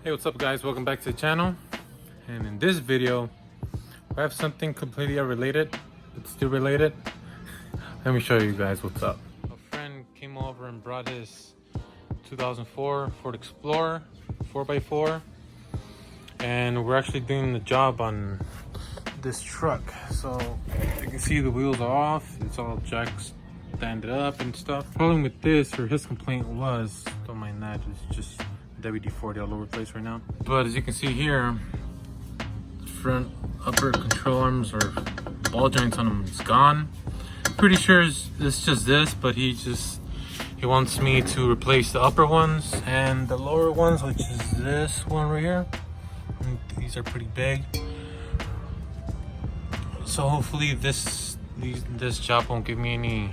Hey, what's up guys, welcome back to the channel. And in this video I have something completely unrelated, but still related. Let me show you guys what's up. A friend came over and brought his 2004 Ford Explorer 4x4, and we're actually doing the job on this truck. So you can see the wheels are off, it's all jacked, standed up and stuff. The problem with this, or his complaint was, don't mind that, it's just WD-40 all over the place right now. But as you can see here, front upper control arms or ball joints on them is gone. Pretty sure it's just this, but he wants me to replace the upper ones and the lower ones, which is this one right here. And these are pretty big, so hopefully this job won't give me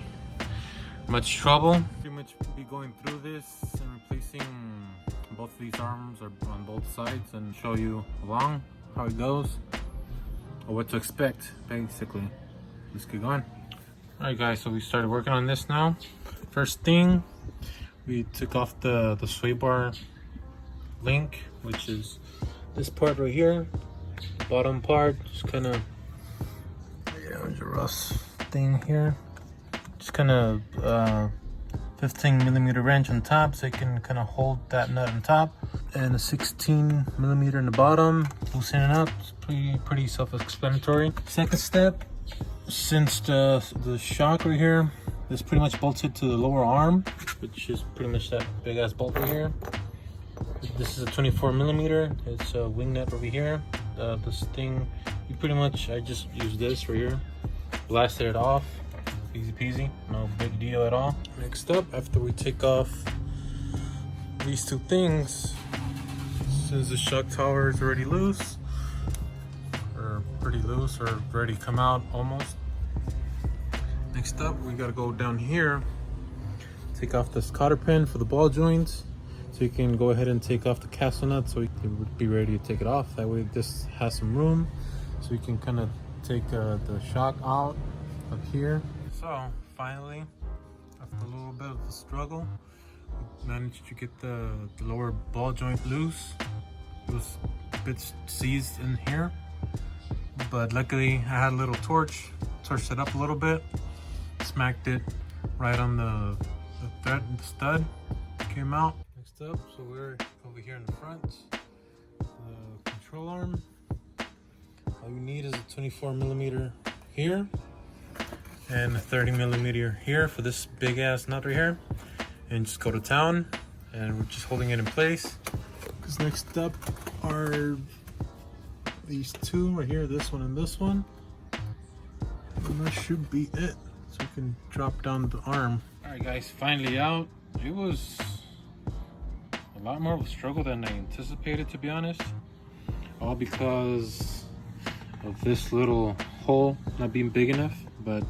much trouble. Pretty much be going through this and replacing both of these arms are on both sides and show you along how it goes or what to expect basically. Let's get going. Alright guys, so we started working on this now. First thing, we took off the sway bar link, which is this part right here. Bottom part, just kind of, there's a rust thing here. Just kind of 15mm wrench on top so you can kind of hold that nut on top, and a 16mm in the bottom, loosen it up. It's pretty self-explanatory. Second step, since the shock right here is pretty much bolted to the lower arm, which is pretty much that big ass bolt right here. This is a 24mm. It's a wing nut over here. This thing, I just used this right here, blasted it off. Easy peasy, no big deal at all. Next up, after we take off these two things, since the shock tower is already loose, or pretty loose, or already come out almost. Next up, we gotta go down here, take off this cotter pin for the ball joints, so you can go ahead and take off the castle nut so you can be ready to take it off. That way this has some room, so you can kind of take the shock out of here. So finally, after a little bit of a struggle, we managed to get the lower ball joint loose. It was a bit seized in here, but luckily I had a little torched it up a little bit, smacked it right on the thread, the stud came out. Next up, so we're over here in the front, the control arm. All you need is a 24mm here and a 30mm here for this big ass nut right here, and just go to town. And we're just holding it in place, because next up are these two right here, this one and this one, and that should be it. So you can drop down the arm. All right guys, finally out. It was a lot more of a struggle than I anticipated, to be honest, all because of this little hole not being big enough. But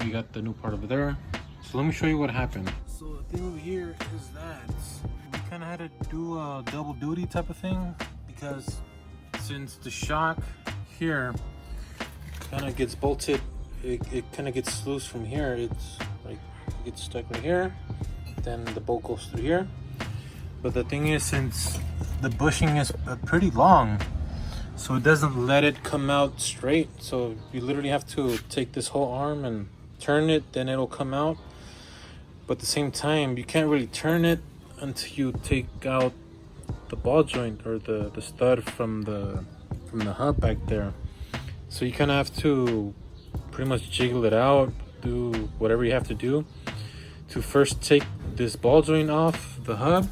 we got the new part over there, so let me show you what happened. So the thing over here is that we kind of had to do a double duty type of thing, because since the shock here kind of gets bolted, it kind of gets loose from here. It's like it gets stuck right here, then the bolt goes through here. But the thing is, since the bushing is pretty long, so it doesn't let it come out straight, so you literally have to take this whole arm and turn it, then it'll come out. But at the same time, you can't really turn it until you take out the ball joint or the stud from the hub back there. So you kind of have to pretty much jiggle it out, do whatever you have to do to first take this ball joint off the hub,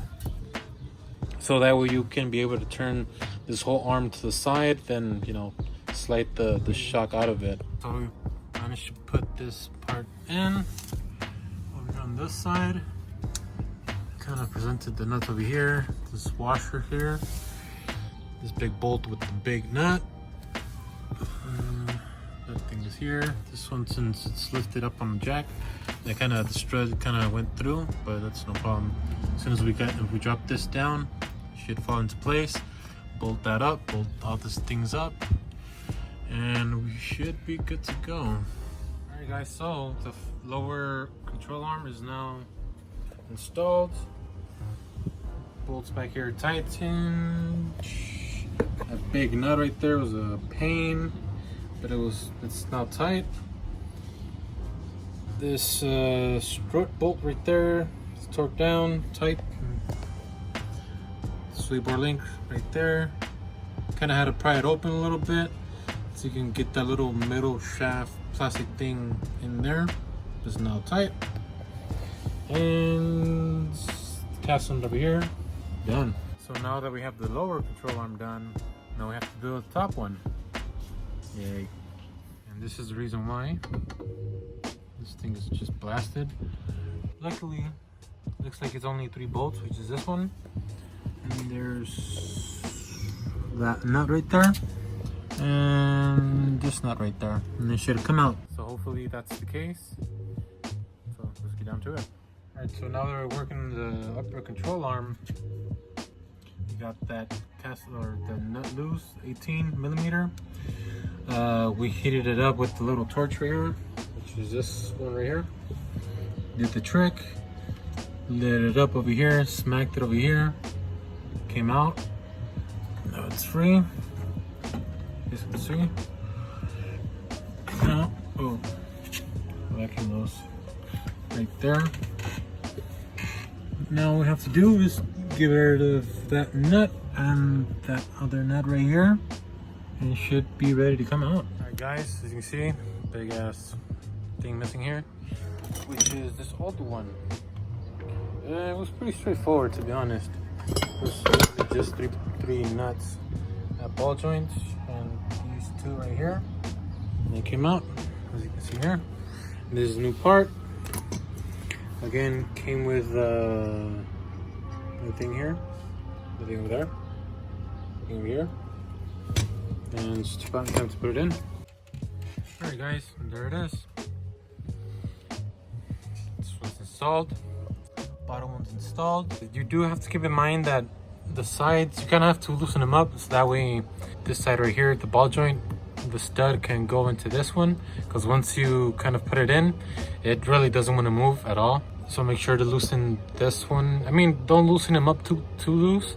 so that way you can be able to turn this whole arm to the side, then, you know, slide the shock out of it. So we managed to put this part in over on this side. Kind of presented the nuts over here, this washer here, this big bolt with the big nut. That thing is here. This one, since it's lifted up on the jack, the strut kind of went through, but that's no problem. As soon as if we drop this down, it should fall into place. Bolt that up, bolt all these things up, and we should be good to go. Alright guys, so the lower control arm is now installed. bolts back here tightened. A big nut right there was a pain, but it's now tight. This strut bolt right there is torqued down, tight. Sweep bar link right there. Kind of had to pry it open a little bit so you can get that little middle shaft plastic thing in there. It's now tight. And fastened over here. Done. So now that we have the lower control arm done, now we have to build the top one. Yay. And this is the reason why this thing is just blasted. Luckily, looks like it's only 3 bolts, which is this one. And there's that nut right there. And this nut right there. And it should come out. So hopefully that's the case. So let's get down to it. Alright, so now that we're working the upper control arm, we got that the nut loose, 18 millimeter. We heated it up with the little torch right here, which is this one right here. Did the trick, lit it up over here, smacked it over here, came out. Now it's free. As you can see. Now, oh, vacuum those right there. Now all we have to do is get rid of that nut and that other nut right here, and it should be ready to come out. Alright guys, as you can see, big ass thing missing here, which is this old one. It was pretty straightforward, to be honest. It was just three nuts at ball joints and these 2 right here, and they came out, as you can see here. And this is a new part. Again, came with the thing here, the thing over there, the thing over here, and it's just about time to put it in. Alright guys, there it is. This was installed. Bottom one's installed. You do have to keep in mind that the sides, you kind of have to loosen them up, so that way this side right here, the ball joint, the stud can go into this one, because once you kind of put it in, it really doesn't want to move at all. So make sure to loosen this one. I mean, don't loosen them up too loose,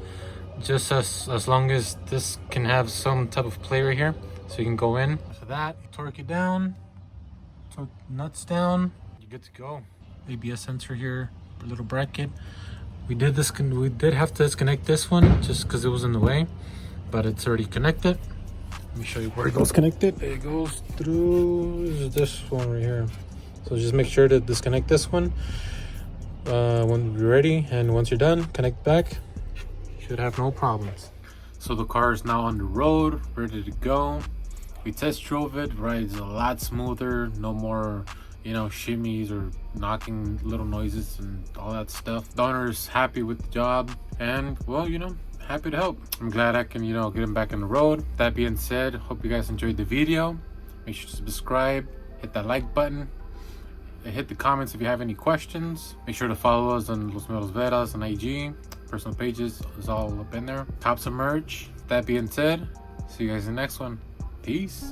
just as long as this can have some type of play right here, so you can go in. So that, you torque it down, torque nuts down, you're good to go. ABS sensor here, a little bracket. We did have to disconnect this one just because it was in the way, but it's already connected. Let me show you where it goes connected. It goes through this one right here. So just make sure to disconnect this one when you're ready, and once you're done, connect back. You should have no problems. So the car is now on the road, ready to go. We test drove it, rides a lot smoother, no more, you know, shimmies or knocking little noises and all that stuff. The owner's happy with the job, and well, you know, happy to help. I'm glad I can, you know, get him back on the road. That being said, hope you guys enjoyed the video. Make sure to subscribe, hit that like button, and hit the comments if you have any questions. Make sure to follow us on Los Meros Veras on IG. Personal pages is all up in there. Cop some merch. That being said, see you guys in the next one. Peace.